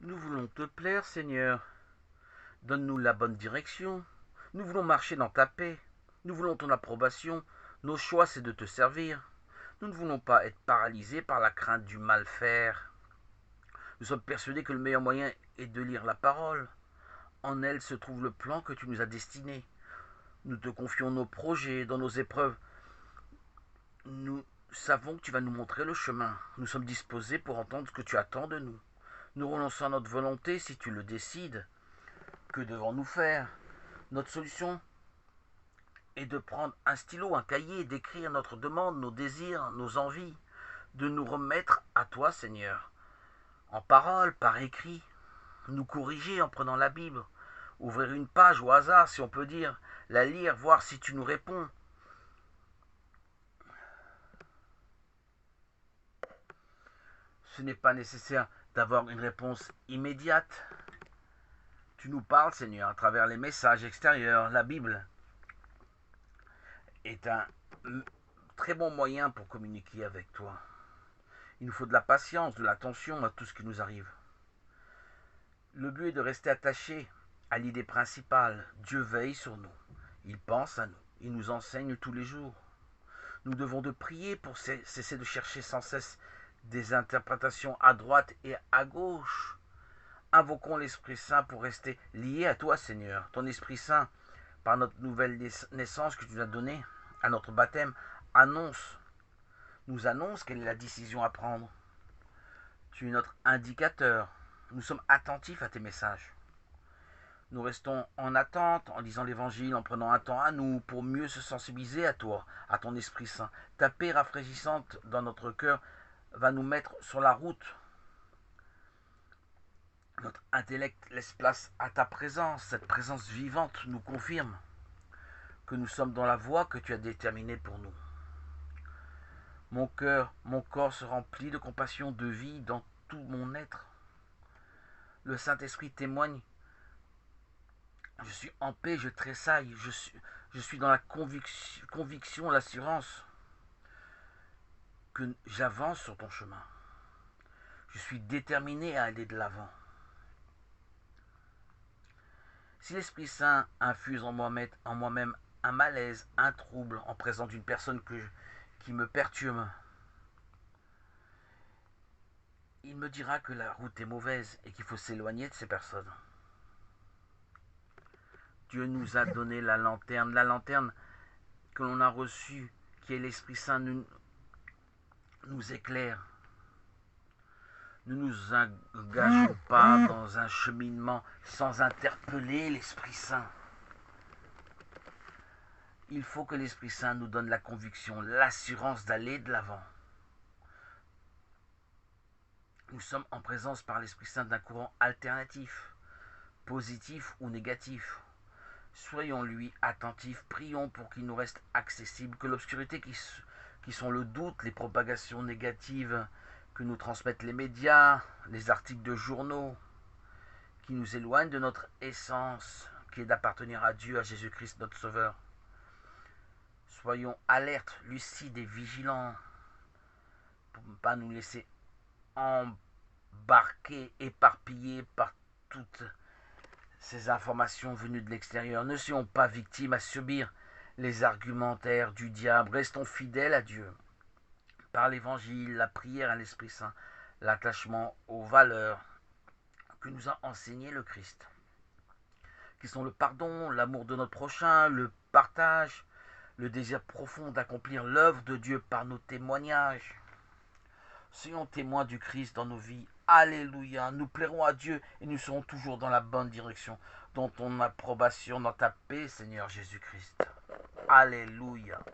Nous voulons te plaire, Seigneur. Donne-nous la bonne direction. Nous voulons marcher dans ta paix. Nous voulons ton approbation. Nos choix, c'est de te servir. Nous ne voulons pas être paralysés par la crainte du mal faire. Nous sommes persuadés que le meilleur moyen est de lire la parole. En elle se trouve le plan que tu nous as destiné. Nous te confions nos projets dans nos épreuves. Nous savons que tu vas nous montrer le chemin. Nous sommes disposés pour entendre ce que tu attends de nous. Nous renonçons à notre volonté si tu le décides. Que devons-nous faire? Notre solution est de prendre un stylo, un cahier, d'écrire notre demande, nos désirs, nos envies, de nous remettre à toi, Seigneur, en parole, par écrit, nous corriger en prenant la Bible, ouvrir une page au hasard, si on peut dire, la lire, voir si tu nous réponds. Ce n'est pas nécessaire d'avoir une réponse immédiate. Tu nous parles, Seigneur, à travers les messages extérieurs. La Bible est un très bon moyen pour communiquer avec toi. Il nous faut de la patience, de l'attention à tout ce qui nous arrive. Le but est de rester attaché à l'idée principale. Dieu veille sur nous. Il pense à nous. Il nous enseigne tous les jours. Nous devons de prier pour cesser de chercher sans cesse des interprétations à droite et à gauche. Invoquons l'Esprit Saint pour rester liés à toi, Seigneur. Ton Esprit Saint, par notre nouvelle naissance que tu nous as donnée, à notre baptême, nous annonce quelle est la décision à prendre. Tu es notre indicateur. Nous sommes attentifs à tes messages. Nous restons en attente, en lisant l'Évangile, en prenant un temps à nous pour mieux se sensibiliser à toi, à ton Esprit Saint. Ta paix rafraîchissante dans notre cœur va nous mettre sur la route. Notre intellect laisse place à ta présence. Cette présence vivante nous confirme que nous sommes dans la voie que tu as déterminée pour nous. Mon cœur, mon corps se remplit de compassion, de vie dans tout mon être. Le Saint-Esprit témoigne. Je suis en paix, je tressaille, je suis dans la conviction, l'assurance que j'avance sur ton chemin. Je suis déterminé à aller de l'avant. Si l'Esprit Saint infuse en moi-même un malaise, un trouble en présence d'une personne qui me perturbe, il me dira que la route est mauvaise et qu'il faut s'éloigner de ces personnes. Dieu nous a donné la lanterne que l'on a reçue, qui est l'Esprit Saint, nous éclaire. Ne nous engageons pas dans un cheminement sans interpeller l'Esprit Saint. Il faut que l'Esprit Saint nous donne la conviction, l'assurance d'aller de l'avant. Nous sommes en présence par l'Esprit Saint d'un courant alternatif, positif ou négatif. Soyons-lui attentifs, prions pour qu'il nous reste accessible, que l'obscurité qui sont le doute, les propagations négatives que nous transmettent les médias, les articles de journaux, qui nous éloignent de notre essence, qui est d'appartenir à Dieu, à Jésus-Christ, notre Sauveur. Soyons alertes, lucides et vigilants pour ne pas nous laisser embarquer, éparpillés par toutes ces informations venues de l'extérieur. Ne soyons pas victimes à subir les argumentaires du diable. Restons fidèles à Dieu. Par l'évangile, la prière à l'Esprit Saint, l'attachement aux valeurs que nous a enseigné le Christ, qui sont le pardon, l'amour de notre prochain, le partage, le désir profond d'accomplir l'œuvre de Dieu par nos témoignages. Soyons témoins du Christ dans nos vies. Alléluia. Nous plairons à Dieu et nous serons toujours dans la bonne direction, dans ton approbation, dans ta paix, Seigneur Jésus-Christ. Alléluia.